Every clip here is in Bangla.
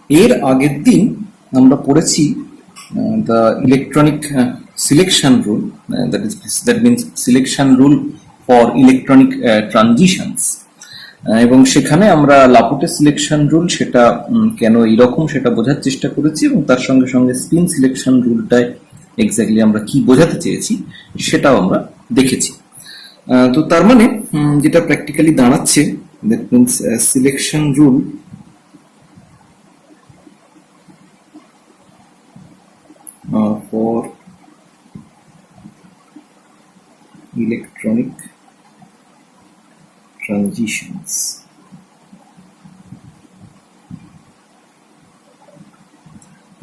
এর আগের দিন আমরা পড়েছি the electronic selection rule, that means selection rule for electronic transitions, এবং সেখানে আমরা লাপোটে সিলেকশন রুল সেটা কেন এরকম সেটা বোঝার চেষ্টা করেছি, এবং তার সঙ্গে সঙ্গে স্পিন সিলেকশন রুলটায় এক্স্যাক্টলি আমরা কি বোঝাতে চেয়েছি সেটাও আমরা দেখেছি। তো তার মানে যেটা প্র্যাকটিক্যালি দাঁড়াচ্ছে, that means selection rule for electronic transitions.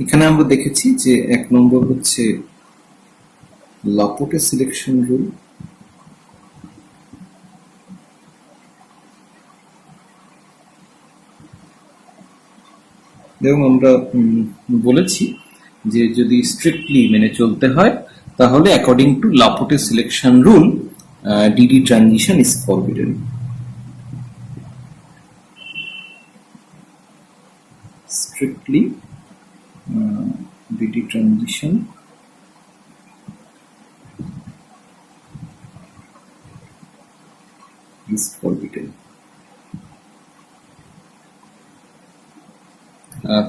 এখানে আমরা দেখেছি যে 1 নম্বর হচ্ছে লাপোটে সিলেকশন রুল, এবং আমরা বলেছি যে যদি স্ট্রিক্টলি মেনে চলতে হয় তাহলে according to Laporte selection rule d d transition is forbidden. Strictly d d transition is forbidden.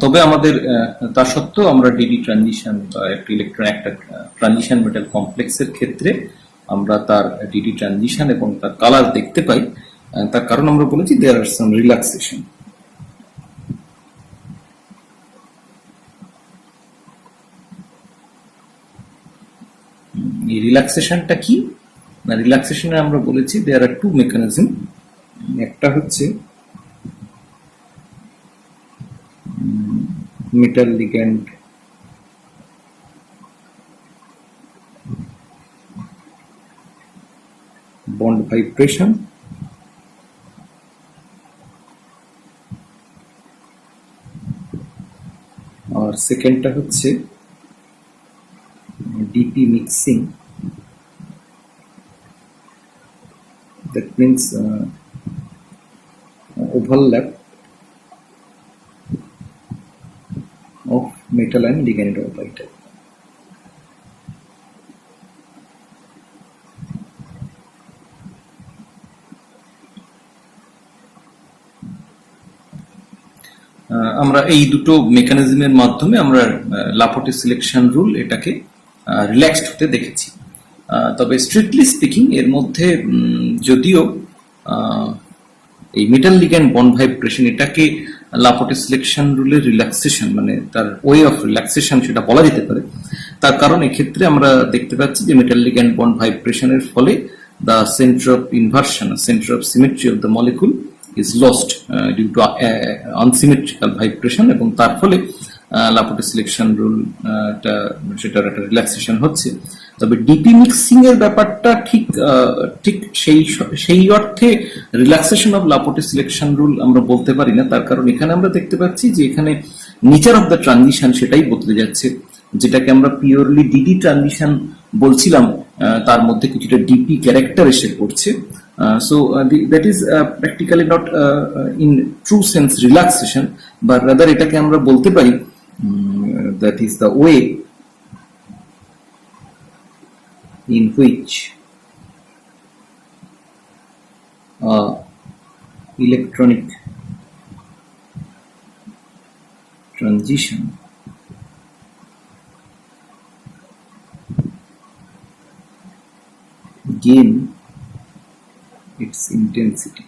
তবে আমাদের তা সত্ত্বেও আমরা ডিডি ট্রানজিশন বা একটা ট্রানজিশন মেটাল কমপ্লেক্সের ক্ষেত্রে আমরা তার ডিডি ট্রানজিশন এবং তার কালার দেখতে পাই। তার কারণ আমরা বলেছি দেয়ার আর সাম রিল্যাক্সেশন। এই রিল্যাক্সেশনটা কি না, রিল্যাক্সেশনে আমরা বলেছি দেয়ার আর টু মেকানিজম। একটা হচ্ছে metal ligand bond vibration, আর সেকেন্ডটা হচ্ছে DP mixing, that means overlap of metal and ligand orbital. আমরা এই দুটো মেকানিজমের মাধ্যমে আমরা লাপোটে সিলেকশন রুল এটাকে রিল্যাক্সড হতে দেখেছি। তবে স্ট্রিক্টলি স্পিকিং এর মধ্যে যদিও এই মেটাল লিগ্যান্ড বন্ড ভাইব্রেশন এটাকে লাপোটে সিলেকশন রুলের রিল্যাক্সেশন মানে তার ওয়ে অফ রিল্যাক্সেশন সেটা বলা যেতে পারে। তার কারণ এক্ষেত্রে আমরা দেখতে পাচ্ছি যে মেটাল লিগ্যান্ড বন্ড ভাইব্রেশনের ফলে the center of inversion, center of symmetry of the molecule is lost due to unsymmetrical vibration, এবং তার ফলে লাপোটে সিলেকশন রুল সেটার একটা রিল্যাক্সেশন হচ্ছে। তবে ডিপি মিক্সিং এর ব্যাপারটা ঠিক সেই অর্থে রিল্যাক্সেশন অফ লাপোটে সিলেকশন রুল আমরা বলতে পারি না। তার কারণ এখানে আমরা দেখতে পাচ্ছি যে এখানে নেচার অফ দ্য ট্রানজিশন সেটাই বদলে যাচ্ছে। যেটাকে আমরা পিওরলি ডিডি ট্রানজিশন বলছিলাম তার মধ্যে কিছুটা ডিপি ক্যারেক্টার এসে পড়ছে। So that is practically not in true sense relaxation, but rather এটাকে আমরা বলতে পারি that is the way in which electronic transition gain its intensity.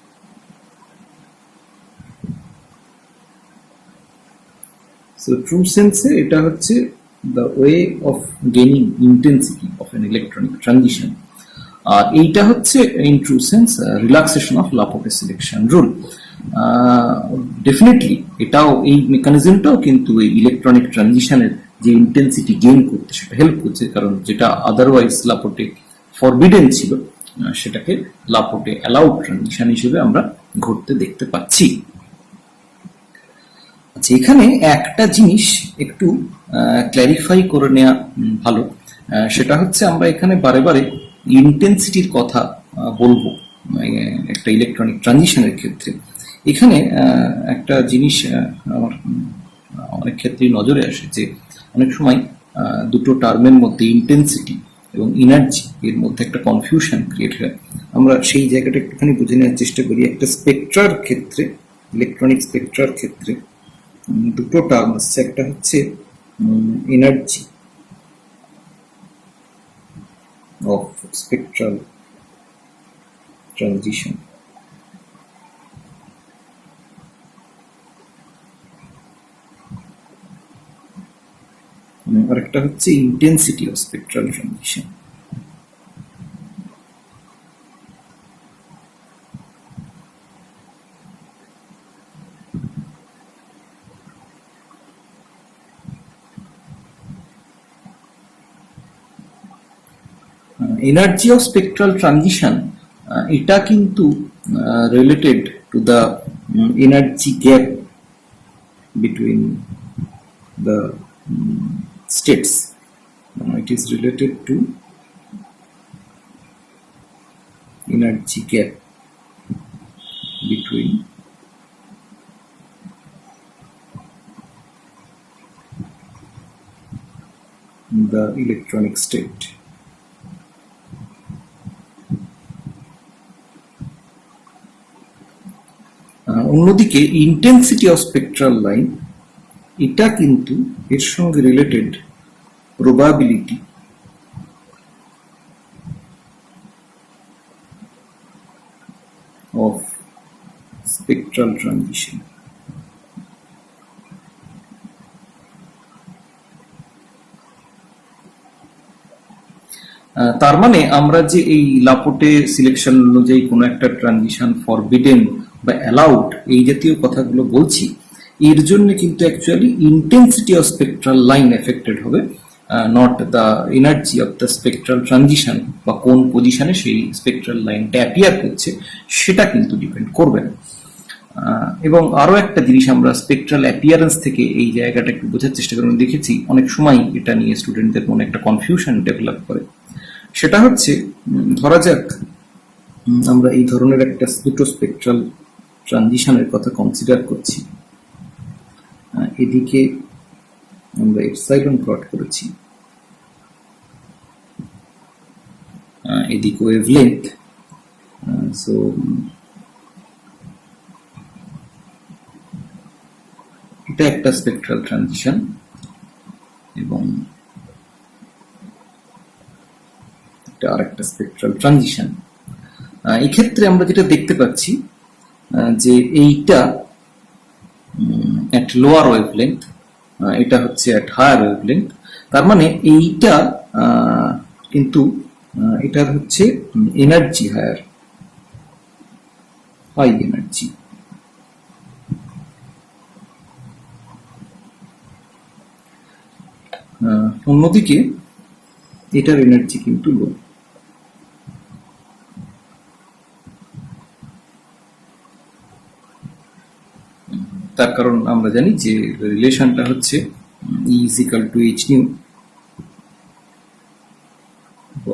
So true sense এটা হচ্ছে the way of gaining intensity of an electronic transition, আর এইটা হচ্ছে in true sense relaxation of Laporte selection rule. Definitely এটাও এই মেকানিজমটাও কিন্তু এই ইলেকট্রনিক ট্রানজিশনের যে ইন্টেন্সিটি গেইন করতে সেটা হেল্প করছে, কারণ যেটা আদারওয়াইজ লাপোটে ফরবিডেন ছিল সেটাকে লাপোটে অ্যালাউড ট্রানজিশন হিসেবে আমরা ঘটতে দেখতে পাচ্ছি। আচ্ছা, এখানে একটা জিনিস একটু ক্ল্যারিফাই করে নেওয়া ভালো, সেটা হচ্ছে আমরা এখানে বারে বারে ইন্টেন্সিটির কথা বলবো একটা ইলেকট্রনিক ট্রানজিশনের ক্ষেত্রে। এখানে একটা জিনিস আমার অনেক ক্ষেত্রেই নজরে আসে যে অনেক সময় দুটো টার্মের মধ্যে ইন্টেন্সিটি এবং এনার্জি এর মধ্যে একটা কনফিউশন ক্রিয়েট হয়। আমরা সেই জায়গাটা একটুখানি বুঝে নেওয়ার চেষ্টা করি। একটা স্পেকট্রার ক্ষেত্রে, ইলেকট্রনিক স্পেকট্রার ক্ষেত্রে দুটো টার্ম আসছে, একটা হচ্ছে এনার্জি অফ স্পেকট্রাল ট্রানজিশন, আর একটা হচ্ছে intensity of spectral transition. Energy of spectral transition এটা কিন্তু related to the energy gap between the states. It is related to energy gap between the electronic state. অন্যদিকে ইন্টেন্সিটি অফ স্পেকট্রাল লাইন এটা কিন্তু এর সঙ্গে related probability of spectral transition. তার মানে আমরা যে এই লাপোটে সিলেকশন অনুযায়ী কোনো একটা ট্রানজিশন ফরবিডেন বা অ্যালাউড এই জাতীয় কথাগুলো বলছি, এর জন্য কিন্তু actually intensity of spectral line affected হবে, not the energy of the spectral transition, বা কোন পজিশনে সেই স্পেকট্রাল লাইনটা অ্যাপিয়ার করছে সেটা কিন্তু ডিপেন্ড করবে না। এবং আরো একটা জিনিস আমরা স্পেকট্রাল অ্যাপিয়ারেন্স থেকে এই জায়গাটা একটু বোঝার চেষ্টা করি, দেখেছি অনেক সময় এটা নিয়ে স্টুডেন্টদের মনে একটা কনফিউশন ডেভেলপ করে। সেটা হচ্ছে, ধরা যাক আমরা এই ধরনের একটা দুটো স্পেকট্রাল ট্রানজিশনের কথা কনসিডার করছি। এদিকে আমরা এপসাইলন প্লট করেছি, এদিকে ওয়েভলেন্থ। সো এটা একটা স্পেকট্রাল ট্রানজিশন এবং এটা আরেকটা স্পেকট্রাল ট্রানজিশন। এই ক্ষেত্রে আমরা যেটা দেখতে পাচ্ছি যে এইটা at lower wavelength, এটা হচ্ছে at higher wavelength। তার মানে এইটা কিন্তু এটার হচ্ছে এনার্জি হাই এনার্জি। অন্যদিকে এটার এনার্জি কিন্তু লো। তার কারণ আমরা জানি যে রিলেশনটা হচ্ছে E is equal to h nu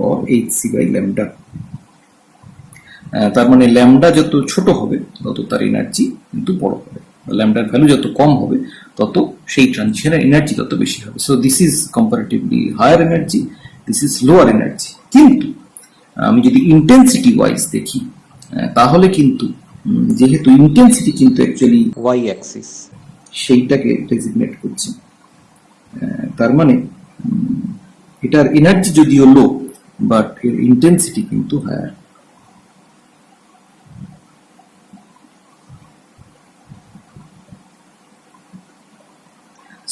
or hc by lambda। তার মানে ল্যামডা যত ছোট হবে তত তার এনার্জি কিন্তু বড় হবে, ল্যামডার ভ্যালু যত কম হবে তত সেই ট্রানজিশনের এনার্জি তত বেশি হবে। So this is comparatively higher energy, this is lower energy. কিন্তু আমি যদি ইন্টেন্সিটি ওয়াইজ দেখি তাহলে কিন্তু যেহেতু ইন্টেন্সিটি কিন্তু অ্যাকচুয়ালি ওয়াই অ্যাক্সিস সেইটাকে ডেজিগনেট করছে, তার মানে এটার এনার্জি যদিও লো বাট এর ইন্টেন্সিটি কিন্তু হায়ার।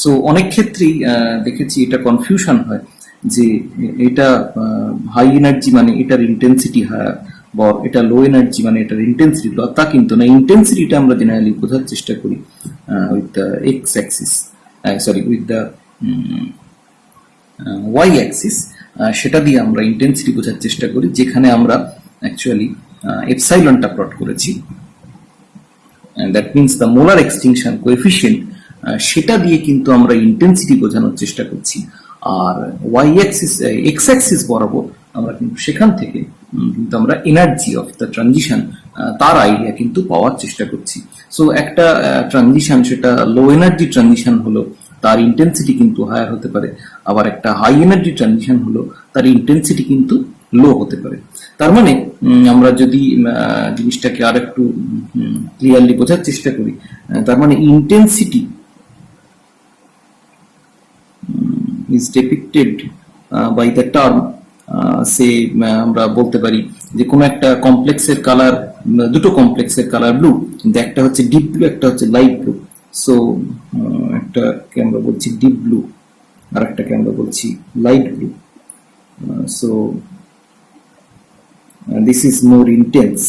সো অনেক ক্ষেত্রেই দেখেছি এটা কনফিউশন হয় যে এটা হাই এনার্জি মানে এটার ইন্টেন্সিটি হায়ার, বা এটা লো এনার্জি মানে এটার ইন্টেন্সিটি লো। তা কিন্তু না, ইন্টেন্সিটিটা আমরা জেনারেলি বোঝার চেষ্টা করি with the x axis, sorry with the y axis. সেটা দিয়ে আমরা ইন্টেন্সিটি বোঝার চেষ্টা করি, যেখানে আমরা অ্যাকচুয়ালি এপসাইলনটা প্লট করেছি, that means the molar extinction coefficient, সেটা দিয়ে কিন্তু আমরা ইন্টেন্সিটি বোঝানোর চেষ্টা করছি। আর ওয়াই অ্যাক্সিস এক্স অ্যাক্সিস বরাবর আমরা কিন্তু সেখান থেকে কিন্তু আমরা এনার্জি অফ দ্য ট্রানজিশন তার আইডিয়া কিন্তু পাওয়ার চেষ্টা করছি। সো একটা ট্রানজিশন সেটা লো এনার্জি ট্রানজিশন হলো তার ইন্টেন্সিটি কিন্তু হায়ার হতে পারে, আবার একটা হাই এনার্জি ট্রানজিশন হলো তার ইন্টেন্সিটি কিন্তু লো হতে পারে। তার মানে আমরা যদি জিনিসটাকে আর একটু ক্লিয়ারলি বোঝার চেষ্টা করি, তার মানে intensity is depicted by the term say আমরা বলতে পারি যে কোনো একটা কমপ্লেক্সের কালার, দুটো কমপ্লেক্সের কালার ব্লু, কিন্তু একটা হচ্ছে ডিপ ব্লু, একটা হচ্ছে লাইট ব্লু। সো একটাকে আমরা বলছি ডিপ ব্লু আর একটাকে আমরা বলছি light blue. So this is more intense.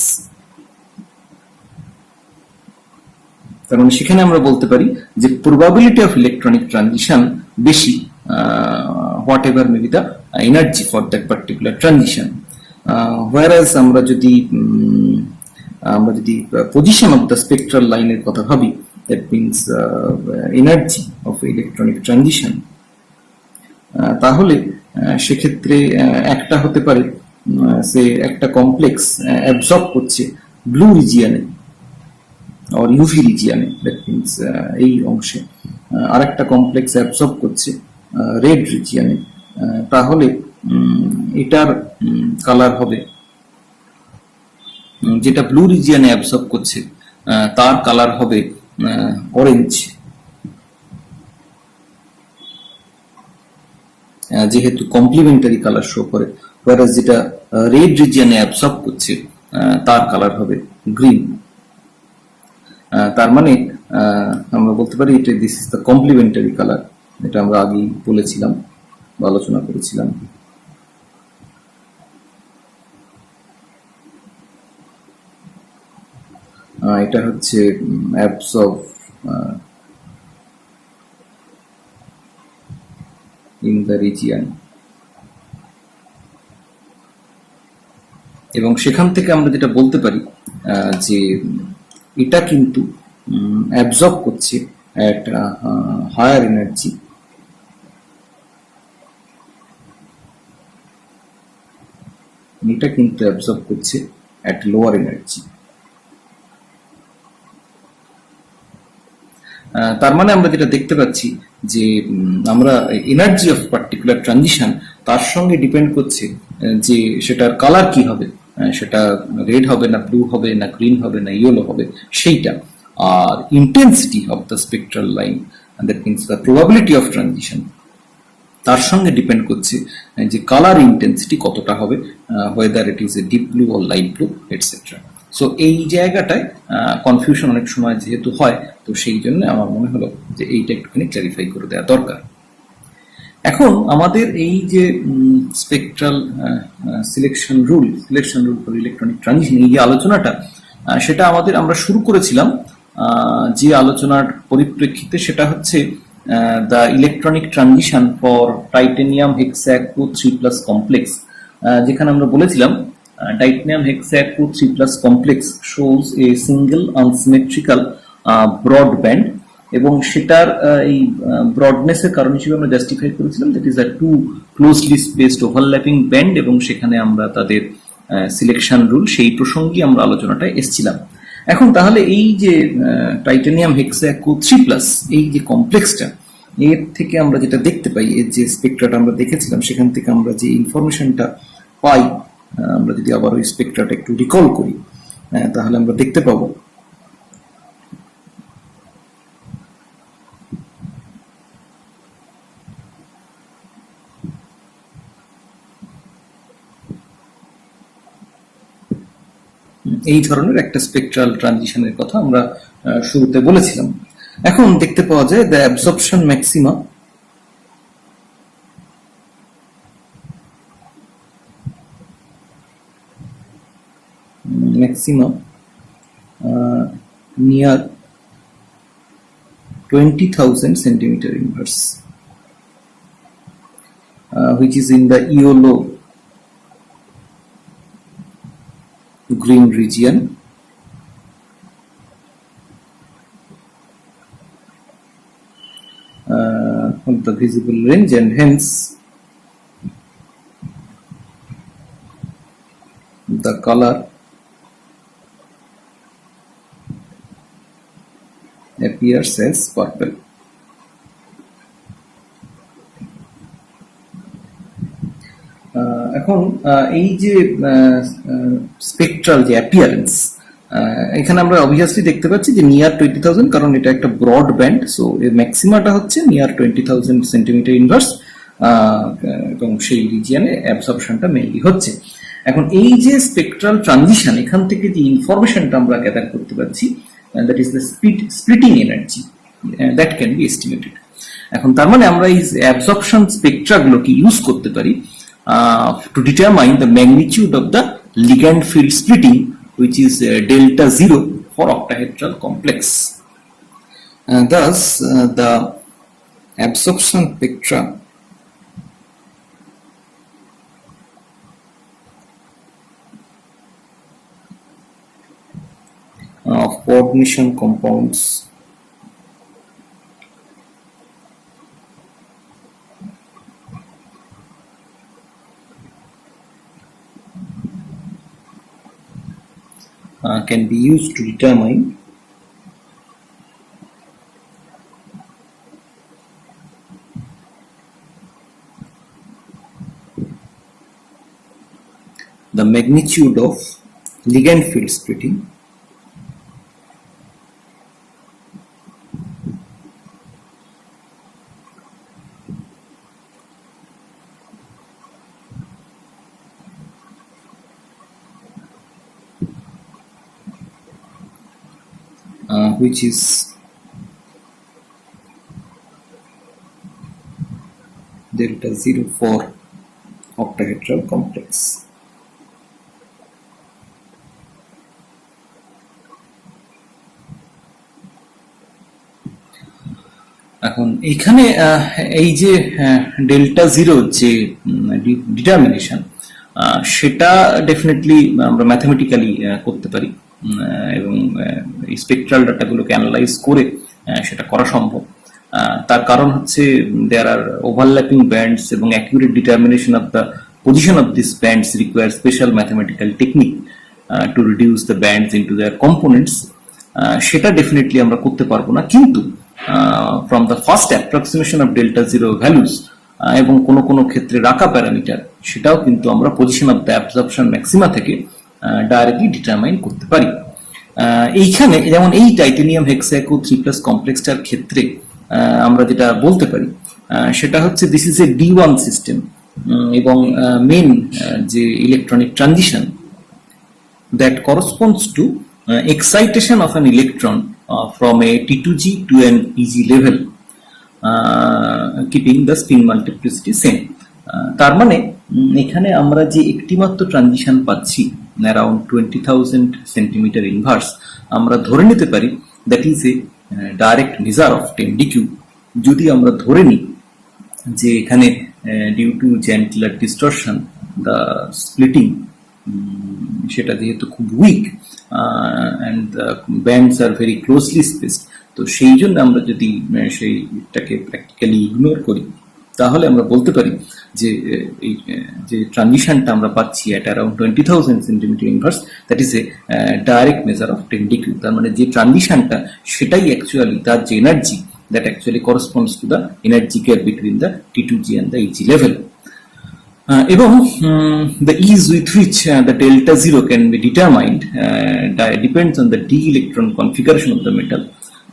তার মানে সেখানে আমরা বলতে পারি যে প্রবাবিলিটি অফ ইলেকট্রনিক ট্রানজিশন বেশি, whatever may be the energy for that particular transition. Whereas আমরা যদি পজিশন অফ দ্য স্পেকট্রাল লাইনের কথা ভাবি, that means energy of electronic transition, তাহলে সেক্ষেত্রে একটা হতে পারে সে একটা কমপ্লেক্স অ্যাবজর্ব করছে ব্লু রিজিয়ানে or UV রিজিয়ানে, দ্যাট মিনস এই অংশে, আরেকটা কমপ্লেক্স অ্যাবজর্ব করছে রেড রিজিয়ানে, তাহলে এটার কালার হবে, যেটা ব্লু রিজিয়ানে অ্যাবজর্ব করছে তার কালার হবে অরেঞ্জ, যেহেতু কমপ্লিমেন্টারি কালার শো করে। whereas যেটা রেড রিজিয়ানে অ্যাবজর্ব করছে তার কালার হবে গ্রিন। তার মানে আমরা বলতে পারি এটা this is the complementary colour, এটা আমরা আগেই বলেছিলাম বা আলোচনা করেছিলাম। এটা হচ্ছে অ্যাবসর্ব ইন দ্য রিজিয়ান, এবং সেখান থেকে আমরা যেটা বলতে পারি যে এটা কিন্তু অ্যাবজর্ব করছে একটা হায়ার এনার্জি, এটা কিন্তু অ্যাবজর্ব করছে অ্যাট লোয়ার এনার্জি। তার মানে আমরা যেটা দেখতে পাচ্ছি যে আমরা এনার্জি অফ পার্টিকুলার ট্রানজিশন তার সঙ্গে ডিপেন্ড করছে যে সেটার কালার কি হবে, সেটা রেড হবে না ব্লু হবে না গ্রিন হবে না ইয়েলো হবে সেইটা, আর intensity of the spectral line, that means the probability of transition, তার সঙ্গে ডিপেন্ড করছে যে কালার ইন্টেন্সিটি কতটা হবে, whether it is a deep blue or light blue etcetera. So এই জায়গাটায় কনফিউশন অনেক সময় যেহেতু হয়, তো সেই জন্য আমার মনে হলো যে এইটা একটুখানি ক্ল্যারিফাই করে দেওয়া দরকার। এখন আমাদের এই যে spectral selection rule for electronic transition, এই যে আলোচনাটা, সেটা আমরা শুরু করেছিলাম যে আলোচনার পরিপ্রেক্ষিতে, সেটা হচ্ছে the electronic transition for titanium hexaaqua 3+ complex, যেখানে আমরা বলেছিলাম titanium hexaaqua 3+ complex shows a single unsymmetrical broad band, এবং সেটার এই ব্রডনেসের কারণ হিসেবে আমরা জাস্টিফাই করেছিলাম that is a two closely spaced overlapping band, এবং সেখানে আমরা তাদের সিলেকশন রুল সেই প্রসঙ্গে আমরা আলোচনাটায় এসেছিলাম। এখন তাহলে এই যে টাইটেনিয়াম হেক্সাকো 3+, এই যে কমপ্লেক্সটা, এর থেকে আমরা যেটা দেখতে পাই, এর যে স্পেকট্রাটা আমরা দেখেছিলাম সেখান থেকে আমরা যে ইনফরমেশনটা পাই, আমরা যদি আবার ওই স্পেকট্রাটা একটু রিকল করি, তাহলে আমরা দেখতে পাবো এই ধরনের একটা স্পেকট্রাল ট্রানজিশনের কথা আমরা শুরুতে বলেছিলাম। এখন দেখতে পাওয়া যায় the absorption maxima near 20,000 centimeter inverse, which is in the yellow green region, of the visible range, and hence the color appears as purple. এখন এই যে স্পেকট্রাল যে অ্যাপিয়ারেন্স, এখানে আমরা অবভিয়াসলি দেখতে পাচ্ছি যে নিয়ার 20,000, কারণ এটা একটা ব্রড ব্যান্ড, সো এর ম্যাক্সিমাটা হচ্ছে নিয়ার 20,000 সেন্টিমিটার ইনভার্স, এবং সেই রিজিয়নে অ্যাবসর্পশনটা মেইনলি হচ্ছে। এখন এই যে স্পেকট্রাল ট্রানজিশন, এখান থেকে যে ইনফরমেশনটা আমরা গ্যাদার করতে পারছি, that is the splitting energy that can be estimated. এখন তার মানে আমরা এই অ্যাবসর্পশন স্পেকট্রাগুলোকে ইউজ করতে পারি to determine the magnitude of the ligand field splitting which is delta 0 for octahedral complex. Thus, the absorption spectra of coordination compounds can be used to determine the magnitude of ligand field splitting which is delta 0 for octahedral complex. এখন এখানে এই যে ডেল্টা 0 যে ডিটারমিনেশন, সেটা ডেফিনেটলি আমরা ম্যাথমেটিক্যালি করতে পারি, এবং এই স্পেকট্রাল ডাটাগুলোকে অ্যানালাইজ করে সেটা করা সম্ভব। তার কারণ হচ্ছে দেয়ার আর ওভারল্যাপিং ব্যান্ডস, এবং accurate determination of the position of these bands require special mathematical technique to reduce the bands into their components. সেটা ডেফিনেটলি আমরা করতে পারবো না, কিন্তু from the first approximation of delta 0 values এবং কোনো ক্ষেত্রে রাখা প্যারামিটার, সেটাও কিন্তু আমরা position of the absorption maxima থেকে ডাইরেক্টলি ডিটারমাইন করতে পারি। এইখানে যেমন এই টাইটেনিয়াম হেক্সাকো 3+ কমপ্লেক্সটার ক্ষেত্রে আমরা যেটা বলতে পারি সেটা হচ্ছে this is a D1 system, এবং মেন যে electronic transition that corresponds to excitation of an electron from a T2G to an EG level, keeping the spin multiplicity same. তার মানে এখানে আমরা যে একটিমাত্র ট্রানজিশন পাচ্ছি অ্যারাউন্ড 20,000 সেন্টিমিটার ইনভার্স, আমরা ধরে নিতে পারি that is a direct measure of 10dq। যদি আমরা ধরে নিই যে এখানে due to gentler distortion the splitting সেটা যেহেতু খুব weak and the bands are very closely spaced, তো সেই জন্য আমরা যদি সেইটাকে প্র্যাকটিক্যালি ইগনোর করি, তাহলে আমরা বলতে পারি যে এই যে ট্রানজিশনটা আমরা পাচ্ছি at around 20,000 centimetre inverse, that is a direct measure of 10dq। তার মানে যে ট্রানজিশনটা সেটাই অ্যাকচুয়ালি তার যে energy that actually corresponds to the energy gap between the T2G and the EG level. এবং the ease with which the delta 0 can be determined depends on the d electron configuration of the metal.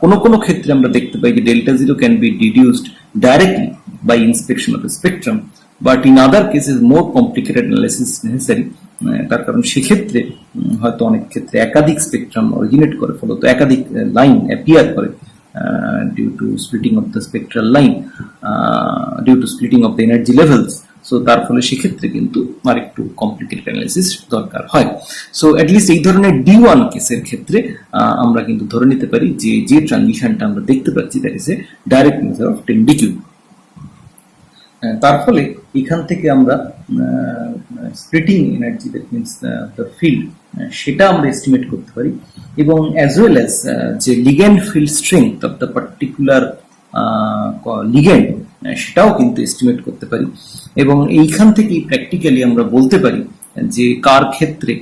কোনো ক্ষেত্রে আমরা দেখতে পাই যে delta 0 can be deduced directly by inspection of the spectrum, but in other cases more complicated analysis necessary. তার কারণ সেক্ষেত্রে হয়তো অনেক ক্ষেত্রে একাধিক স্পেকট্রাম অরিজিনেট করে, ফলত একাধিক লাইন অ্যাপিয়ার করে due to splitting of the spectral line, due to splitting of the energy levels. So তার ফলে সেক্ষেত্রে কিন্তু আরেকটু কমপ্লিকেটেড অ্যানালাইসিস দরকার হয়। সো অ্যাটলিস্ট এই ধরনের D1 কেসের ক্ষেত্রে আমরা কিন্তু ধরে নিতে পারি যে যে ট্রানজিশনটা আমরা দেখতে পাচ্ছি that is a direct measure of 10dq। তার ফলে এখান থেকে আমরা splitting energy that means the field, সেটা আমরা এস্টিমেট করতে পারি, এবং অ্যাজ ওয়েল অ্যাজ যে ligand field strength of the particular ligand, সেটাও কিন্তু এস্টিমেট করতে পারি। এবং এইখান থেকেই প্র্যাকটিক্যালি আমরা বলতে পারি যে কার ক্ষেত্রে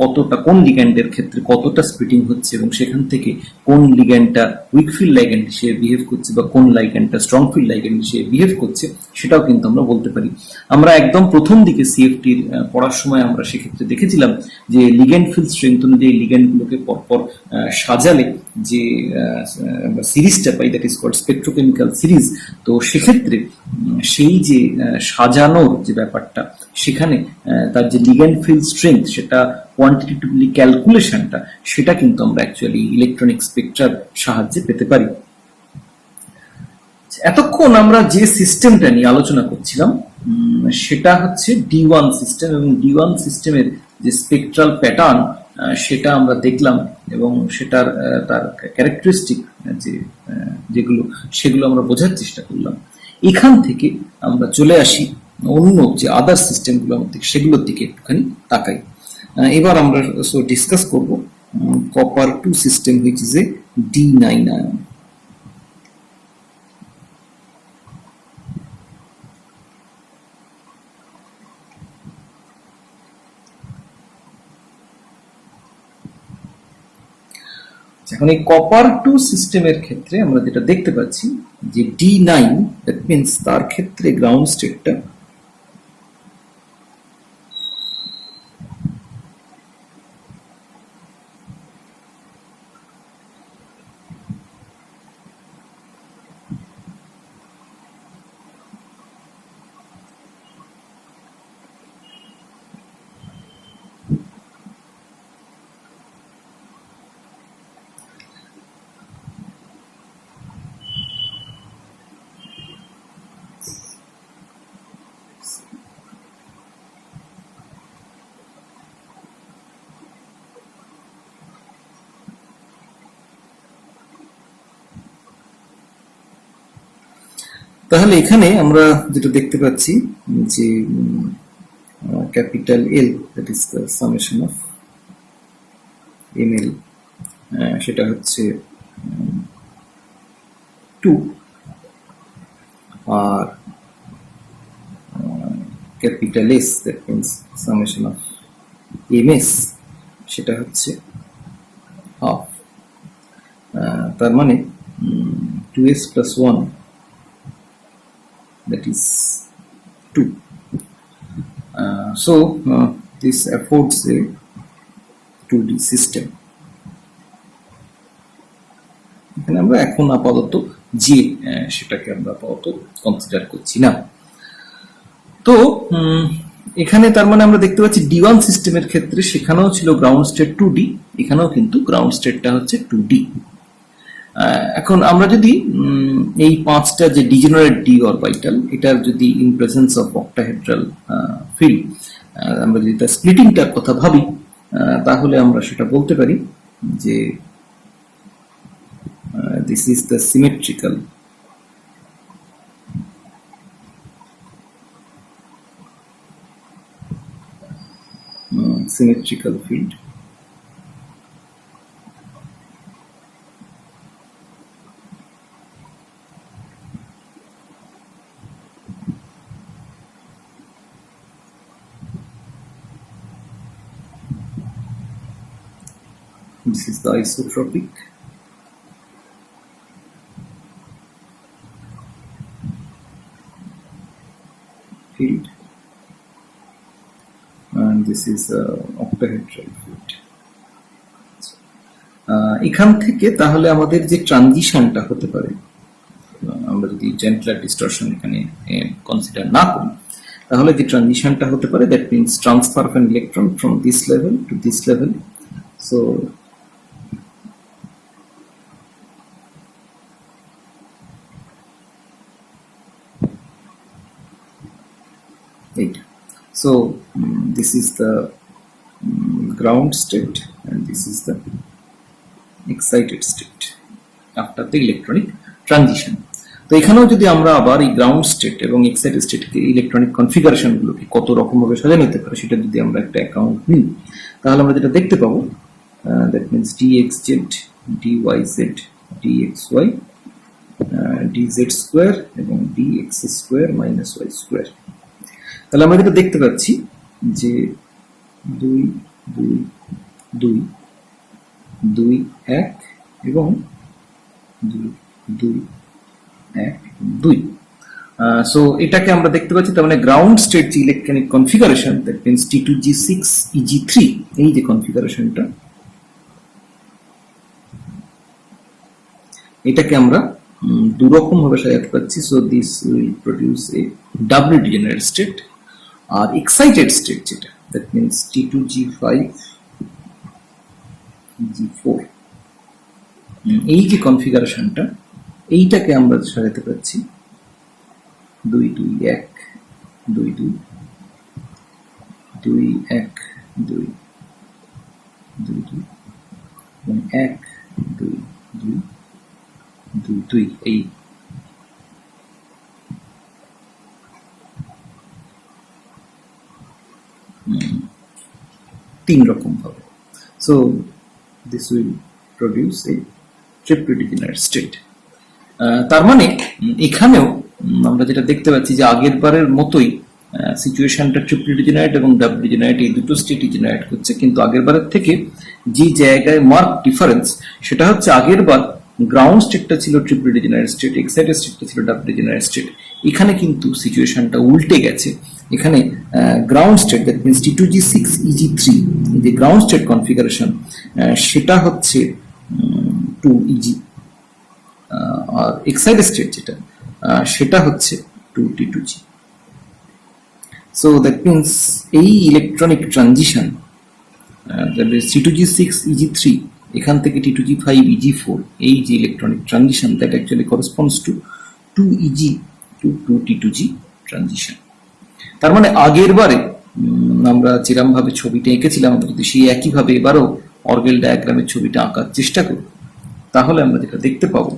কতটা কোন লিগ্যান্ডের ক্ষেত্রে কতটা স্প্লিটিং হচ্ছে এবং সেখান থেকে কোন লিগ্যান্ডটা উইক ফিল্ড লাইগ্যান্ড হিসেবে বিহেভ করছে বা কোন লাইগ্যান্ডটা স্ট্রং ফিল্ড লাইগ্যান্ড হিসেবে বিহেভ করছে সেটাও কিন্তু আমরা বলতে পারি। আমরা একদম প্রথম দিকে সিএফটির পড়ার সময় আমরা সেক্ষেত্রে দেখেছিলাম যে লিগ্যান্ড ফিল্ড স্ট্রেংথ অনুযায়ী লিগ্যান্ডগুলোকে পরপর সাজালে যে সিরিজটা পাই, দ্যাট ইজ কল্ড স্পেকট্রোকেমিক্যাল সিরিজ। তো সেক্ষেত্রে সেই যে সাজানোর যে ব্যাপারটা, সেখানে তার যে লিগ্যান্ড ফিল্ড স্ট্রেংথ সেটা কোয়ান্টিটেটিভলি ক্যালকুলেশনটা সেটা কিন্তু আমরা অ্যাকচুয়ালি ইলেকট্রনিক স্পেকট্রার সাহায্যে পেতে পারি। এতক্ষণ আমরা যে সিস্টেমটা নিয়ে আলোচনা করছিলাম সেটা হচ্ছে D1 সিস্টেম, এবং D1 সিস্টেমের যে স্পেকট্রাল প্যাটার্ন সেটা আমরা দেখলাম এবং সেটার তার ক্যারেক্টারিস্টিক যেগুলো সেগুলো আমরা বোঝার চেষ্টা করলাম। এখান থেকে আমরা চলে আসি অন্য যে আদার সিস্টেমগুলোর মধ্যে সেগুলোর দিকে একটুখানি তাকাই। এবার আমরা ডিসকাস করব copper 2 system which is a D9 ion. এখন এই কপার 2 সিস্টেমের ক্ষেত্রে আমরা যেটা দেখতে পাচ্ছি যে D9, দ্যাট মিন্স তার ক্ষেত্রে গ্রাউন্ড স্টেটটা তাহলে এখানে আমরা যেটা দেখতে পাচ্ছি যে capital L, that is the summation of ML, সেটা হচ্ছে 2, আর capital S, that means summation of MS, সেটা হচ্ছে হাফ। তার মানে 2s plus 1, that is 2. So this affords a 2D system. এখানে আমরা এখন আপাতত যে সেটাকে আমরা আপাতত কনসিডার করছি না। তো এখানে তার মানে আমরা দেখতে পাচ্ছি D1 সিস্টেমের ক্ষেত্রে সেখানেও ছিল গ্রাউন্ড স্টেট 2D, এখানেও কিন্তু গ্রাউন্ড স্টেটটা হচ্ছে 2D। এখন আমরা যদি এই 5টা যে ডিজেনারেট ডি অরবিটাল, এটার যদি in presence of octahedral field আমরা যদি তার স্প্লিটিংটার কথা ভাবি, তাহলে আমরা সেটা বলতে পারি যে this is the symmetrical field. This is the isotropic. Field, and this is the octahedral field. এখান থেকে তাহলে আমাদের যে ট্রানজিশনটা হতে পারে, আমরা যদি জেন্টলার ডিস্টরশন এখানে কনসিডার না করি, তাহলে যে ট্রানজিশনটা হতে পারে that means transfer of an electron from this level to this level. So So this is the ground state and this is the excited state after the electronic transition. তো এখানেও যদি আমরা আবার এই গ্রাউন্ড স্টেট এবং এক্সাইটেড স্টেটকে ইলেকট্রনিক কনফিগারেশন গুলোকে কত রকম ভাবে সাজানো যেতে পারে সেটা যদি আমরা একটা অ্যাকাউন্ট নিই, তাহলে আমরা যেটা দেখতে পাবো that means dxz, dyz, dxy, dz square এবং dx square minus y square. তাহলে আমরা যেটা দেখতে পাচ্ছি যে 2 2 2 2 1 এবং 2 2 1 2। সো এটাকে আমরা দেখতে পাচ্ছি, তার মানে গ্রাউন্ড স্টেট যে electronic configuration, that means T2G6 EG3, এই যে কনফিগারেশনটা, এটাকে আমরা দুরকম ভাবে সাজাতে পারছি। So this will produce A double degenerate state R excited state, যেটা দ্যাট মিন্স T2G5 G4, এই যে কনফিগারেশনটা, এইটাকে আমরা সাজাতে পারছি 2 2 1 2 2 2 1 2 2 2 এবং 1 2 2 2 2, এই তিন রকম ভাবে। So this will produce A triple degenerate state. তার মানে এখানেও আমরা যেটা দেখতে পাচ্ছি যে আগের বারের মতোই সিচুয়েশনটা ট্রিপল ডিজেনারেট এবং ডাবল ডিজেনারেট এই দুটো স্টেটই জেনারেট করছে, কিন্তু আগের বারের থেকে যে জায়গায় মার্ক ডিফারেন্স সেটা হচ্ছে আগের বার গ্রাউন্ড স্টেটটা ছিল ট্রিপল ডিজেনারেট স্টেট, এক্সাইটেড স্টেটটা ছিল ডাবল ডিজেনারেট স্টেট। এখানে কিন্তু সিচুয়েশনটা উল্টে গেছে। এখানে ground state, that means T2G6 EG3, যে গ্রাউন্ড স্টেট কনফিগারেশন, সেটা হচ্ছে 2 EG, আর এক্সাইটেড স্টেট যেটা সেটা হচ্ছে 2 T2G। সো দ্যাট মিন্স এই ইলেকট্রনিক ট্রানজিশন, T2G6 EG3 এখান থেকে T2G5 EG4, এই যে electronic transition, that actually corresponds to 2 EG to 2 T2G transition. তার মানে আগের বারে আমরা যেরকম ভাবে ছবিটা এঁকেছিলাম, আমরা যদি সেই একইভাবে এবারও অর্গেল ডায়াগ্রামের ছবিটা আঁকার চেষ্টা করি, তাহলে আমরা যেটা দেখতে পাবো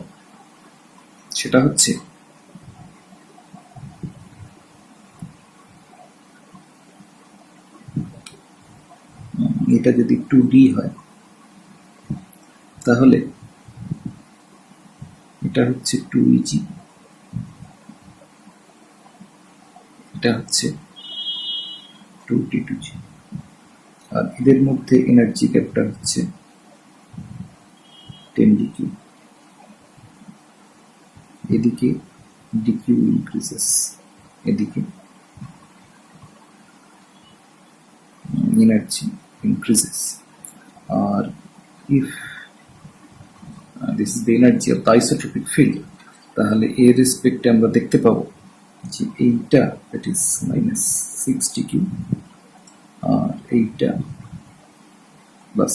সেটা হচ্ছে এটা যদি 2D হয়, তাহলে এটা হচ্ছে 2EG, এটা হচ্ছে 2T2G, আর এদের মধ্যে এনার্জি গ্যাপটা হচ্ছে 10dQ। এদিকে dQ ইনক্রিজেস, এদিকে এনার্জি ইনক্রিজেস। আর if this is the energy of the isotropic field, তাহলে এর রেসপেক্টে আমরা দেখতে পাবো যে এইটা দ্যাট ইজ -6dQ, আর এইটা প্লাস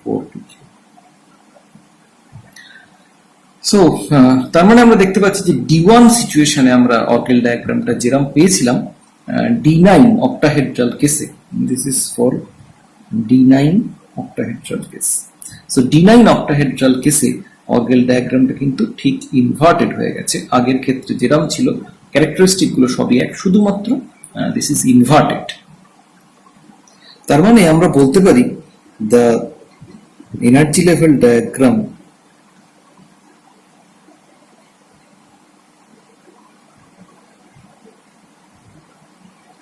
4dQ। সো তার মানে আমরা দেখতে পাচ্ছি যে D1 সিচুয়েশনে আমরা অর্গেল ডায়াগ্রামটা যেরকম পেয়েছিলাম D9 অক্টাহেড্রাল কেসে, this is for D9 octahedral case. So D9 octahedral কেসে অর্গেল ডায়াগ্রামটা কিন্তু ঠিক ইনভার্টেড হয়ে গেছে। আগের ক্ষেত্রে যেরকম ছিল ক্যারেক্টারিস্টিক গুলো সবই এক, শুধুমাত্র দিস ইজ ইনভার্টেড। তার মানে আমরা বলতে পারি the energy level diagram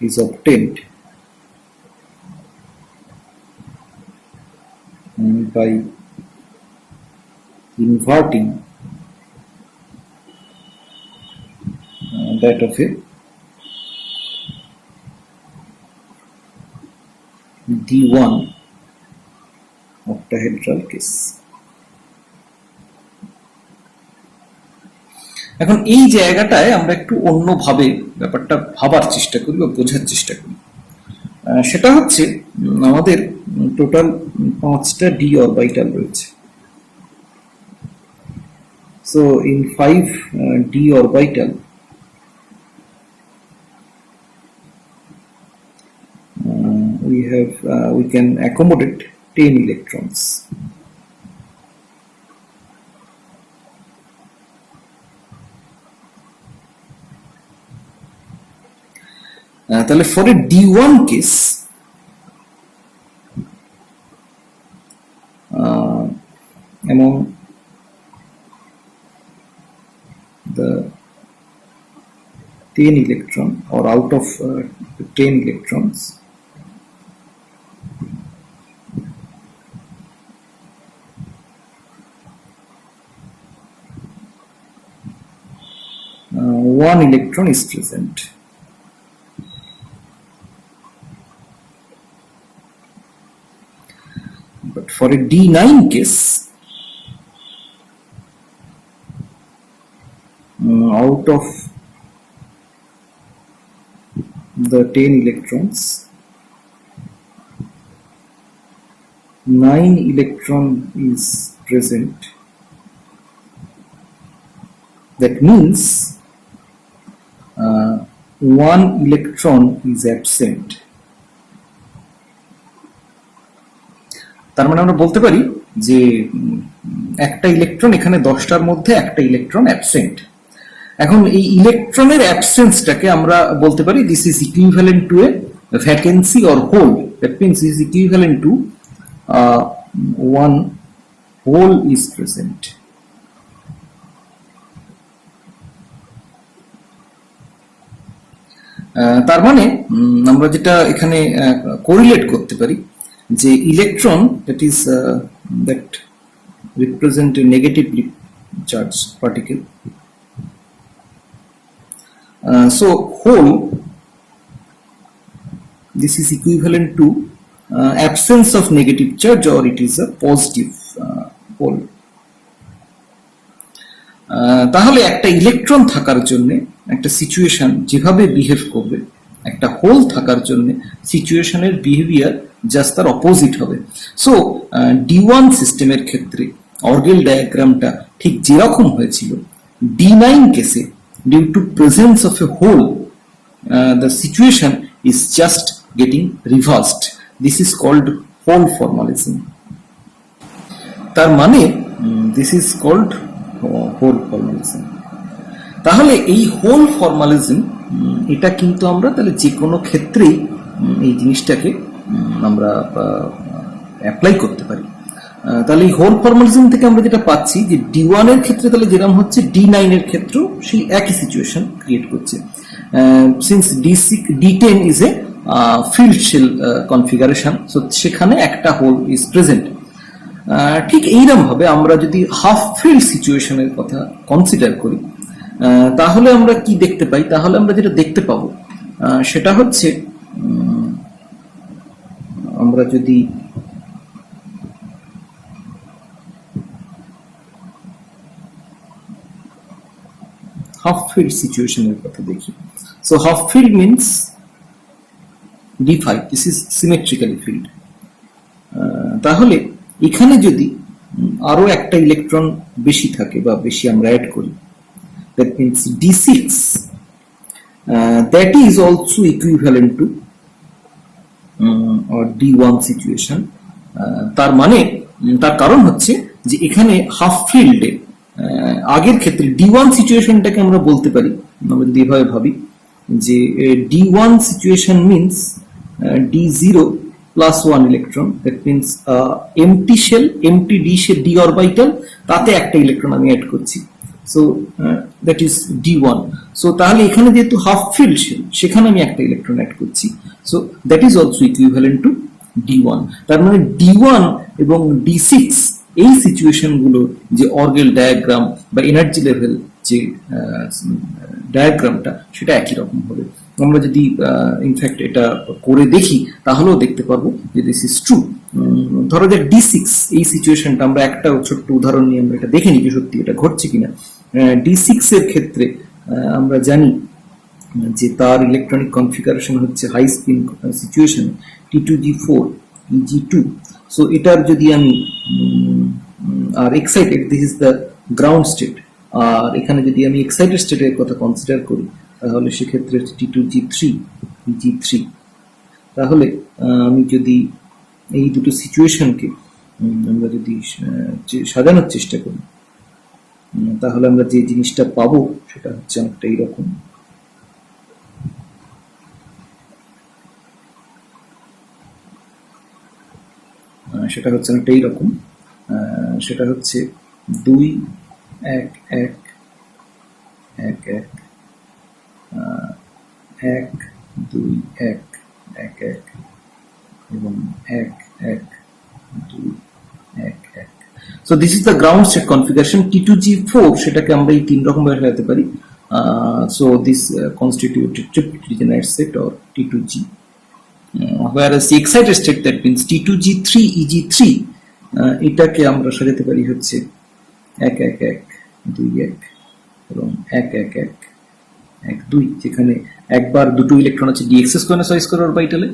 is obtained by inverting that of a D1 octahedral case। এখন এই জায়গাটায় আমরা একটু অন্যভাবে ব্যাপারটা ভাবার চেষ্টা করি বা বোঝার চেষ্টা করি। সেটা হচ্ছে আমাদের টোটাল 5টা ডি অরবিটাল রয়েছে। So in 5 D orbital we can accommodate 10 electrons। তাহলে for a D1 case among the 10 electron or out of 10 electrons, one electron is present. But for a D9 case, out of the 10 electrons, 9 electron is present. That means 1 electron is absent. তার মানে আমরা বলতে পারি যে একটা ইলেকট্রন এখানে 10টার মধ্যে একটা ইলেকট্রন অ্যাবসেন্ট। এখন এই ইলেকট্রনের অ্যাবসেন্সটাকে আমরা বলতে পারি this is equivalent to a vacancy or hole. That means is equivalent to one hole is present. তার মানে আমরা যেটা এখানে কোরিলেট করতে পারি যে electron that is that represent a negatively charge particle, so whole this is equivalent to absence of negative charge or it is a positive whole. তাহলে একটা ইলেকট্রন থাকার জন্য একটা সিচুয়েশন যেভাবে বিহেভ করবে, একটা হোল থাকার জন্য সিচুয়েশনের বিহেভিয়ার জাস্ট তার অপোজিট হবে। সো D1 সিস্টেমের ক্ষেত্রে অর্গেল ডায়াগ্রামটা ঠিক যেরকম হয়েছিল, D9 কেসে due to presence of a hole the situation is just getting reversed. This is called hole formalism. তার মানে this is called hole formalism. তাহলে এই হোল ফর্মালিজম এটা কিন্তু আমরা তাহলে যে কোনো ক্ষেত্রেই এই জিনিসটাকে আমরা অ্যাপ্লাই করতে পারি। তাহলে এই হোল ফর্মালিজম থেকে আমরা যেটা পাচ্ছি যে D1 এর ক্ষেত্রে তাহলে যেরকম হচ্ছে D9 এর ক্ষেত্রেও সেই একই সিচুয়েশন ক্রিয়েট করছে। Since D10 is a field shell configuration, so সেখানে একটা হোল ইজ প্রেজেন্ট। ঠিক এইরকম ভাবে আমরা যদি হাফ ফিল্ড সিচুয়েশনের কথা কনসিডার করি তাহলে আমরা কি দেখতে পাই? তাহলে আমরা যেটা দেখতে পাবো সেটা হচ্ছে আমরা যদি half field situation এর কথা দেখি। So half field means D5, this is symmetrically filled. তাহলে এখানে যদি আরো একটা ইলেকট্রন বেশি থাকে বা বেশি আমরা অ্যাড করি, that means D6 that is also equivalent to or D1 situation. তার মানে তার কারণ হচ্ছে যে এখানে হাফ ফিল্ডে আগের ক্ষেত্রে D1 সিচুয়েশনটাকে আমরা বলতে পারি, আমরা যদি এভাবে ভাবি যে D1 situation means D0 plus 1 electron, that means empty shell, empty D orbital, তাতে একটা ইলেকট্রন আমি অ্যাড করছি। So that is D1। So তাহলে এখানে যেহেতু হাফ ফিল্ড শেল সেখানে আমি একটা ইলেকট্রন অ্যাড করছি, so that is also equivalent to D1। তার মানে D1 এবং D6 এই সিচুয়েশন গুলো যে অর্গেল ডায়াগ্রাম বা এনার্জি লেভেল যে ডায়াগ্রামটা সেটা একই রকম হবে। আমরা যদি ইনফ্যাক্ট এটা করে দেখি তাহলেও দেখতে পারবো যে দিস ইজ ট্রু। ধরো যে D6 এই সিচুয়েশনটা আমরা একটা ছোট্ট উদাহরণ নিয়ে আমরা এটা দেখে নিই যে সত্যি এটা ঘটছে কিনা। D6 এর ক্ষেত্রে আমরা জানি যে তার ইলেকট্রনিক কনফিগারেশন হচ্ছে high spin situation T2G4 G2। So এটার যদি আমি আর excited, this is the ground state, আর এখানে যদি আমি এক্সাইটেড স্টেটের কথা কনসিডার করি তাহলে সেক্ষেত্রে T2G3 G3। তাহলে আমি যদি এই দুটো সিচুয়েশনকে আমরা যদি সাজানোর চেষ্টা করি তাহলে আমরা যে জিনিসটা পাবো সেটা হচ্ছে অনেকটা এইরকম। সেটা হচ্ছে অনেকটা এইরকম, সেটা হচ্ছে 2 1 1 1 1 1 2 1 1 1 এবং 1 1 2 1 1। So this is the ground state configuration T2G4। সেটাকে আমরা এই তিন রকম ভাবে সাজাতে পারি। So this constitutes a triplet degenerate set or T2G. Whereas the excited state, that means T2G3 EG3, এটাকে আমরা সাজাতে পারি হচ্ছে 1 1 1 2 1 এবং 1 1 1 1 2, যেখানে একবার দুটো ইলেকট্রন আছে dx স্কয়ার না y স্কয়ার অরবিটালে,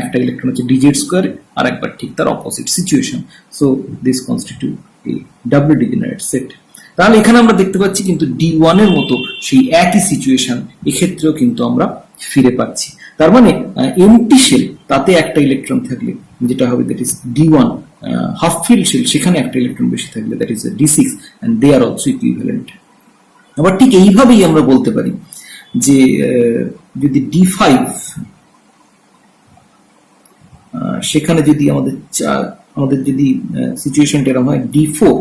একটা ইলেকট্রন আছে dz স্কয়ারে, আর একবার ঠিক তার opposite situation. So this constitute A double degenerate set. তাহলে এখানে আমরা দেখতে পাচ্ছি কিন্তু D1 এর মতো সেই একই সিচুয়েশন এক্ষেত্রেও কিন্তু আমরা ফিরে পাচ্ছি। তার মানে এমটি শেল, তাতে একটা ইলেকট্রন থাকলে যেটা হবে that is D1, half field shell সেখানে একটা ইলেকট্রন বেশি থাকলে that is D6, and they are also equivalent. আবার ঠিক এইভাবেই আমরা বলতে পারি যে যদি D5 সেখানে যদি আমাদের যদি সিচুয়েশনটা এরকম হয় D4,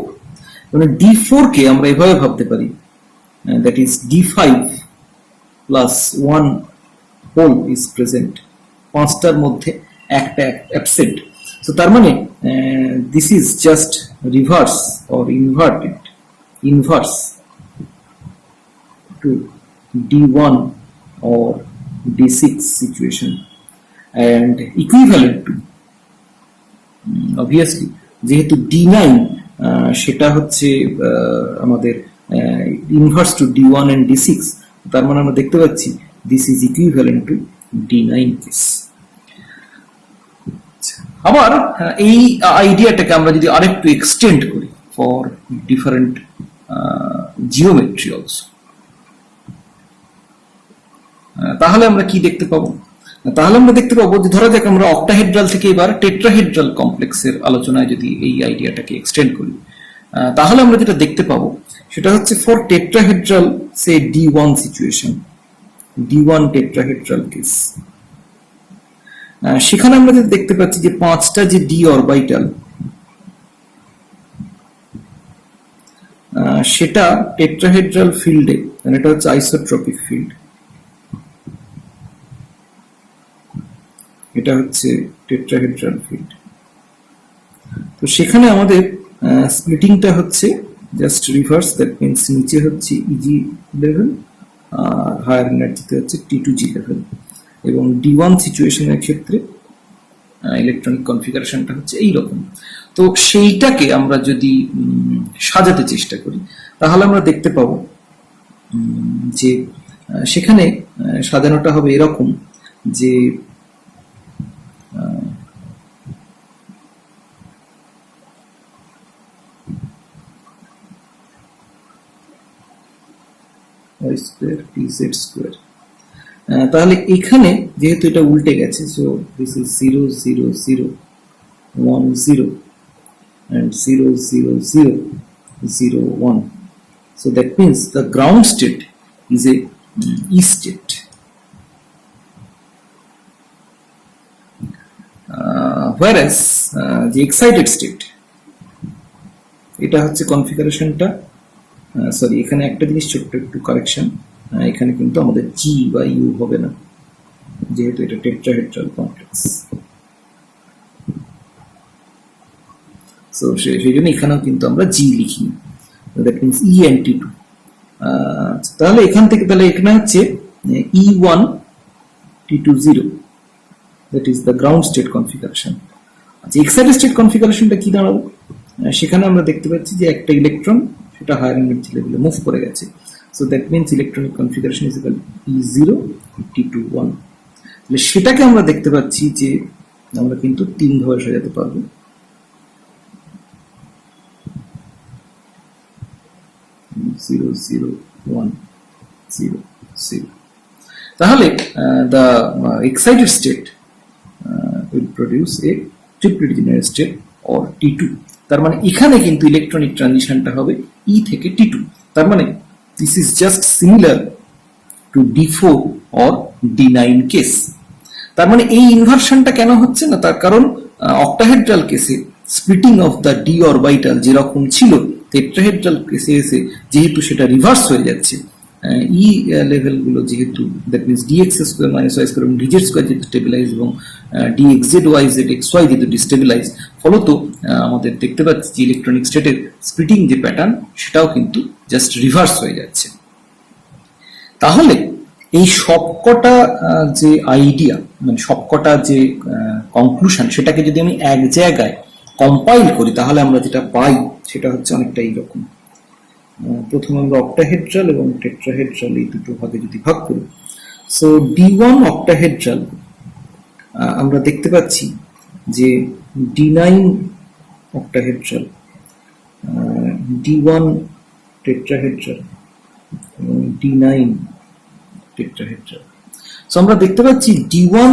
মানে D4 কে আমরা এভাবে ভাবতে পারি that is D5 plus 1 hole is present, পাঁচটার মধ্যে একটা অ্যাবসেন্ট। সো তার মানে this is just reverse or inverse to D1 or D6 situation, and equivalent to obviously যেহেতু D9 সেটা হচ্ছে আমাদের inverse two D1 and D6, তার মানে আমরা দেখতে পাচ্ছি this is equivalent to D9 case. আবার এই আইডিয়াটাকে আমরা যদি আরেকটু এক্সটেন্ড করি ফর ডিফারেন্ট জিওমেট্রি অলসো, তাহলে আমরা কি দেখতে পাবো? তাহলে আমরা দেখতে পাবো যে ধরা যাক আমরা অক্টাহেড্রাল থেকে এবার টেট্রাহেড্রাল কমপ্লেক্সের আলোচনায় যদি এই আইডিয়াটাকে এক্সটেন্ড করি, তাহলে আমরা যেটা দেখতে পাবো সেটা হচ্ছে for tetrahedral say D1 situation, D1 tetrahedral case, সেখানে আমরা যেটা দেখতে পাচ্ছি যে পাঁচটা যে ডি অরবিটাল সেটা টেট্রাহেড্রাল ফিল্ডে, এটা হচ্ছে আইসোট্রপিক ফিল্ড, এটা হচ্ছে টেট্রাহেড্রাল ফিল্ড। তো সেখানে আমাদের স্প্লিটিংটা হচ্ছে জাস্ট রিভার্স, দ্যাট মিন্স নিচে হচ্ছে ইজি লেভেল আর হায়ার এনার্জিতে হচ্ছে T2G লেভেল, এবং D1 সিচুয়েশনের ক্ষেত্রে ইলেকট্রনিক কনফিগারেশনটা হচ্ছে এইরকম। তো সেইটাকে আমরা যদি সাজাতে চেষ্টা করি তাহলে আমরা দেখতে পাবো যে সেখানে সাজানোটা হবে এরকম যে y স্কয়ার pz স্কয়ার, তাহলে এখানে যেহেতু এটা উল্টে গেছে, so this is 0 0 0 1 0 and 0 0 0 0 1, so that means the ground state is a E state, whereas the excited state এটা হচ্ছে কনফিগারেশনটা, সরি এখানে একটা জিনিস ছোট্ট একটু কারেকশন, এখানে কিন্তু আমাদের জি বা ইউ হবে না যেহেতু এটা টেট্রাহেড্রাল কমপ্লেক্স, সো সেই জন্য এখানেও কিন্তু আমরা জি লিখি, that means E and T2। তাহলে এখান থেকে তাহলে এখানে হচ্ছে E1 T2 0, that is the ground state configuration. আচ্ছা, এক্সাইটেড স্টেট কনফিগারেশনটা কি দাঁড়াবে? সেখানে আমরা দেখতে পাচ্ছি যে একটা ইলেকট্রন সেটা হায়ার এনার্জি লেভেলে মুভ করে গেছে, so that means electronic configuration is equal E0 T2 1। তাহলে সেটাকে আমরা দেখতে পাচ্ছি যে আমরা কিন্তু তিন ভাবে সাজাতে পারবো, 0 0 1 0 0। তাহলে the excited state will produce a triplet degenerate state or T2। তার মানে এখানে কিন্তু ইলেকট্রনিক ট্রানজিশনটা হবে E থেকে T2, তার মানে this is just similar to D4 or D9 case. তার মানে এই ইনভার্সনটা কেন হচ্ছে না, তার কারণ অক্টাহেড্রাল কেসে splitting of the D orbital যেরকম ছিল, টেট্রাহেড্রাল কেসে এসে যেহেতু সেটা রিভার্স হয়ে যাচ্ছে, ই লেভেল গুলো যেহেতু that means dx square minus y square এবং dz স্কয়ার যেহেতু স্টেবিলাইজ এবং dxz yz xy যেহেতু ডিস্টেবিলাইজ, ফলত আমাদের দেখতে পাচ্ছি যে ইলেকট্রনিক স্টেটের স্প্লিটিং যে প্যাটার্ন সেটাও কিন্তু জাস্ট রিভার্স হয়ে যাচ্ছে। তাহলে এই সবকটা যে আইডিয়া, মানে সবকটা যে কনক্লুশন, সেটাকে যদি আমি এক জায়গায় কম্পাইল করি তাহলে আমরা যেটা পাই সেটা হচ্ছে অনেকটা এইরকম। প্রথমে আমরা অক্টাহেড্রাল এবং টেট্রাহেড্রাল এই দুটো ভাগে যদি ভাগ করি, সো D1 অক্টাহেড্রাল আমরা দেখতে পাচ্ছি যে D9 অক্টাহেড্রাল, D1 টেট্রাহেড্রাল এবং D9 টেট্রাহেড্রাল। সো আমরা দেখতে পাচ্ছি D1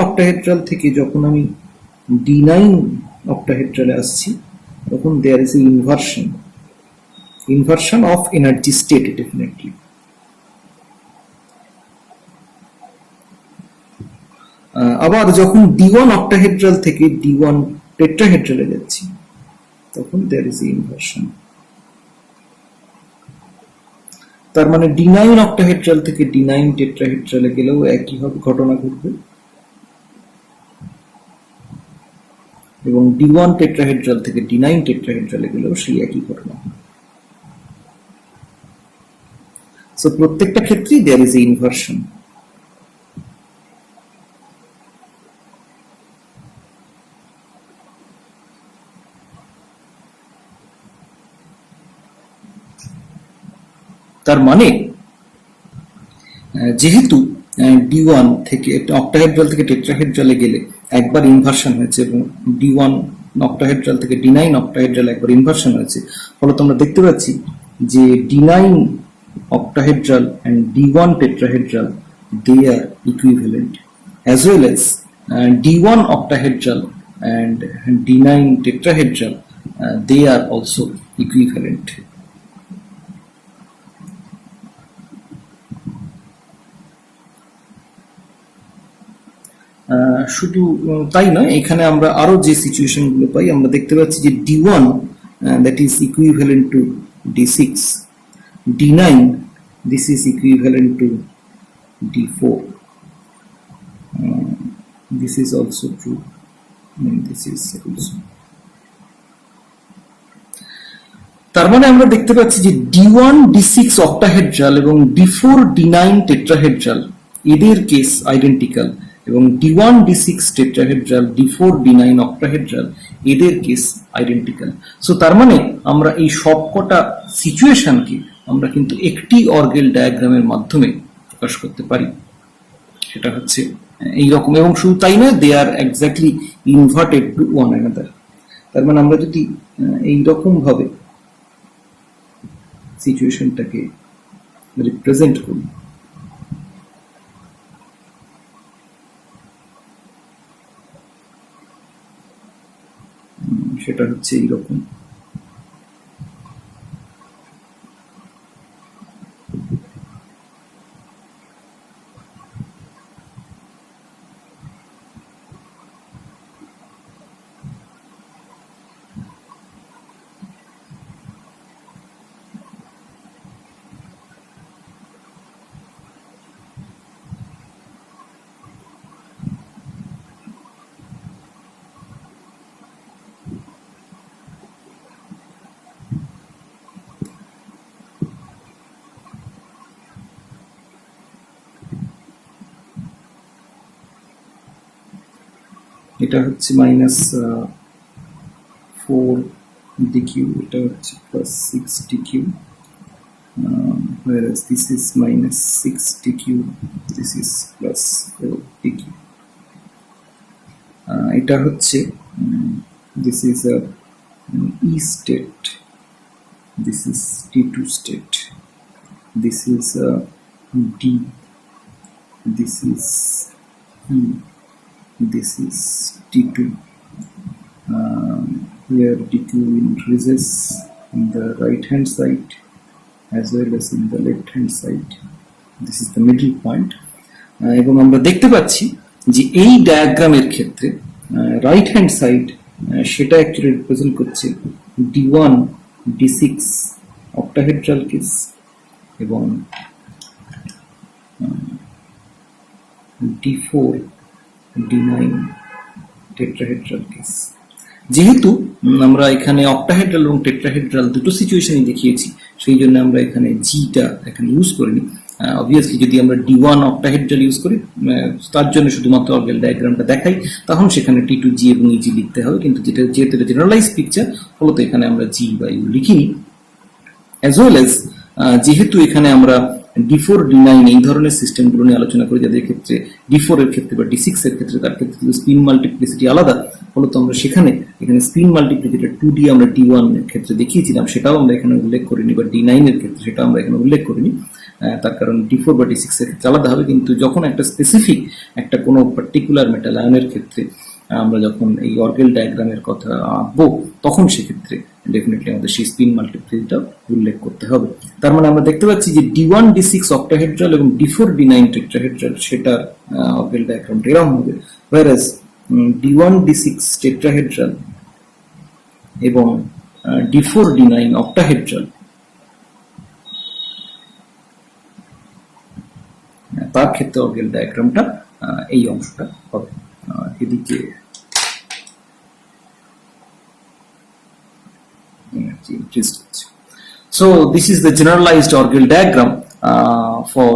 অক্টাহেড্রাল থেকে যখন আমি D9 অক্টাহেড্রালে আসছি তখন there is a inversion of energy state definitely. আবার যখন D1 অক্টাহেড্রাল থেকে D1 টেট্রাহেড্রালে যাচ্ছি তখন there is inversion. তার মানে D9 অক্টাহেড্রাল থেকে D9 টেট্রাহেড্রালে গেলেও একই হবে ঘটনা ঘটবে, এবং D1 টেট্রাহেড্রাল থেকে D9 টেট্রাহেড্রালে গেলেও সেই একই ঘটনা। সো প্রত্যেকটা ক্ষেত্রেই there is a inversion. তার মানে যেহেতু D1 থেকে অক্টাহেড্রাল থেকে টেট্রাহেড্রালে গেলে একবার ইনভার্সন হয়েছে এবং D1 অক্টাহেড্রাল থেকে D9 অক্টাহেড্রালে একবার ইনভার্সন হয়েছে, ফলে আমরা দেখতে পাচ্ছি যে D9 octahedral and D1 tetrahedral, they are equivalent, as well as D1 octahedral and D9 tetrahedral, they are also equivalent. শুধু তাই নয়, এখানে আমরা আরো যে সিচুয়েশন গুলো পাই আমরা দেখতে পাচ্ছি যে D1 that is equivalent to D6, D9 this is equivalent to D4, this is also true, and this is also. তার মানে আমরা দেখতে পাচ্ছি যে D1 D6 অক্টাহেড্রাল এবং D4 D9 টেট্রাহেড্রাল এদের কেস আইডেন্টিক্যাল, এবং D1 D6 tetrahedral D4 D9 octahedral এদের কেস আইডেন্টিক্যাল। সো তার মানে আমরা এই সবকটা সিচুয়েশনকে আমরা কিন্তু একটি অর্গেল ডায়াগ্রামের মাধ্যমে প্রকাশ করতে পারি, সেটা হচ্ছে এই রকম। এবং শুধু তাই নয়, they are exactly inverted to one another. তার মানে আমরা যদি এই রকম ভাবে সিচুয়েশনটাকে রিপ্রেজেন্ট করি, সেটা হচ্ছে এইরকম। এটা হচ্ছে -4 dq, এটা হচ্ছে +6 dq, whereas this is -6 dq, this is +4 dq. এটা হচ্ছে this is a E state, this is T2 state, this is a D, this is E, this is T2, where D2 increases in the right hand side as well as in the left hand side. This is the middle point. এবং আমরা দেখতে পাচ্ছি যে এই ডায়াগ্রামের ক্ষেত্রে রাইট হ্যান্ড সাইড সেটা অ্যাকচুয়ালি রিপ্রেজেন্ট করছে D1 D6 অক্টাহেড্রাল কেস এবং D4 D9 টেট্রাহেড্রাল কেস। যেহেতু আমরা এখানে অক্টাহেড্রাল এবং টেট্রাহেড্রাল দুটো সিচুয়েশনই দেখিয়েছি, সেই জন্য আমরা এখানে জিটা এখানে ইউজ করিনি। অবভিয়াসলি যদি আমরা D1 অক্টাহেড্রাল ইউজ করি তার জন্য শুধুমাত্র অর্গাল ডায়াগ্রামটা দেখাই, তখন সেখানে T2G এবং EG লিখতে হবে, কিন্তু যেহেতু এটা জেনারেলাইজ পিকচার ফলত এখানে আমরা G বা U লিখিনি। অ্যাজ ওয়েল এজ যেহেতু এখানে আমরা D4 D9 এই ধরনের সিস্টেমগুলো নিয়ে আলোচনা করি, যাদের ক্ষেত্রে D4 এর ক্ষেত্রে বা D6 এর ক্ষেত্রে তার ক্ষেত্রে স্পিন মাল্টিপ্লিসিটি আলাদা, ফলত আমরা এখানে স্পিন মাল্টিপ্লিসিটি 2D আমরা D1 এর ক্ষেত্রে দেখিয়েছিলাম, সেটাও আমরা এখানে উল্লেখ করিনি, বা D9 এর ক্ষেত্রে সেটাও আমরা এখানে উল্লেখ করিনি। তার কারণ D4 বা D6 এর ক্ষেত্রে আলাদা হবে, কিন্তু যখন একটা স্পেসিফিক একটা কোনো পার্টিকুলার মেটাল আয়নের ক্ষেত্রে আমরা যখন এই অর্গাল ডায়াগ্রামের কথা আঁকবো, তখন সেক্ষেত্রে ডেফিনেটলি আমাদের সেই স্পিন মাল্টিপ্লিসিটিটা উল্লেখ করতে হবে। তার মানে আমরা দেখতে পাচ্ছি যে D1 D6 অক্টাহেড্রাল এবং D4 D9 টেট্রাহেড্রাল সেটার অর্গাল ডায়াগ্রাম এরকম হবে, whereas D1 D6 টেট্রাহেড্রাল এবং D4 D9 অক্টাহেড্রাল তার ক্ষেত্রে অর্গাল ডায়াগ্রামটা এই অংশটা হবে। এদিকে so this is the generalized organ diagram for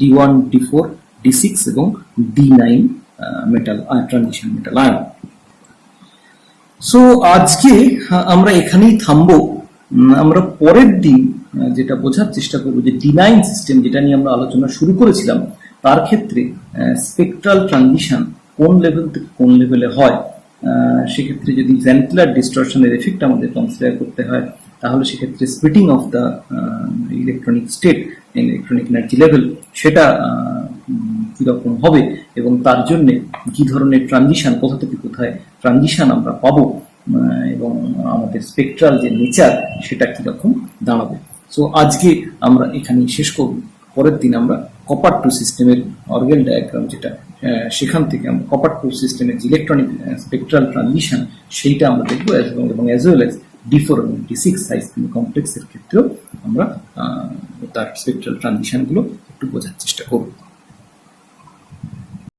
D1 D4 D6 এবং D9 metal transition metal ion. so আজকে আমরা এখানেই থামবো। আমরা পরের দিন যেটা বোঝার চেষ্টা করবো যে D9 সিস্টেম যেটা নিয়ে আমরা আলোচনা শুরু করেছিলাম, তার ক্ষেত্রে স্পেকট্রাল ট্রানজিশন কোন লেভেল থেকে কোন লেভেলে হয়, সেক্ষেত্রে যদি ভ্যান্কুলার ডিস্টরশনের এফেক্ট আমাদের কনসিডার করতে হয়, তাহলে সেক্ষেত্রে splitting of the electronic state, electronic energy level সেটা কিরকম হবে, এবং তার জন্য কি ধরনের ট্রানজিশন, কোথা থেকে কোথায় ট্রানজিশন আমরা পাবো, এবং আমাদের স্পেকট্রাল যে নেচার সেটা কিরকম দাঁড়াবে। সো আজকে আমরা এখানেই শেষ করব। পরের দিন আমরা কপার টু সিস্টেমের অর্গাল ডায়াগ্রাম যেটা, সেখান থেকে আমরা কপার টু সিস্টেমের যে ইলেকট্রনিক স্পেকট্রাল ট্রানজিশন সেইটা আমরা দেখবো, এবং অ্যাজ ওয়েল এজ D4 এবং D6 সাইজ কমপ্লেক্সের ক্ষেত্রেও আমরা তার স্পেকট্রাল ট্রানজিশনগুলো একটু বোঝার চেষ্টা করব।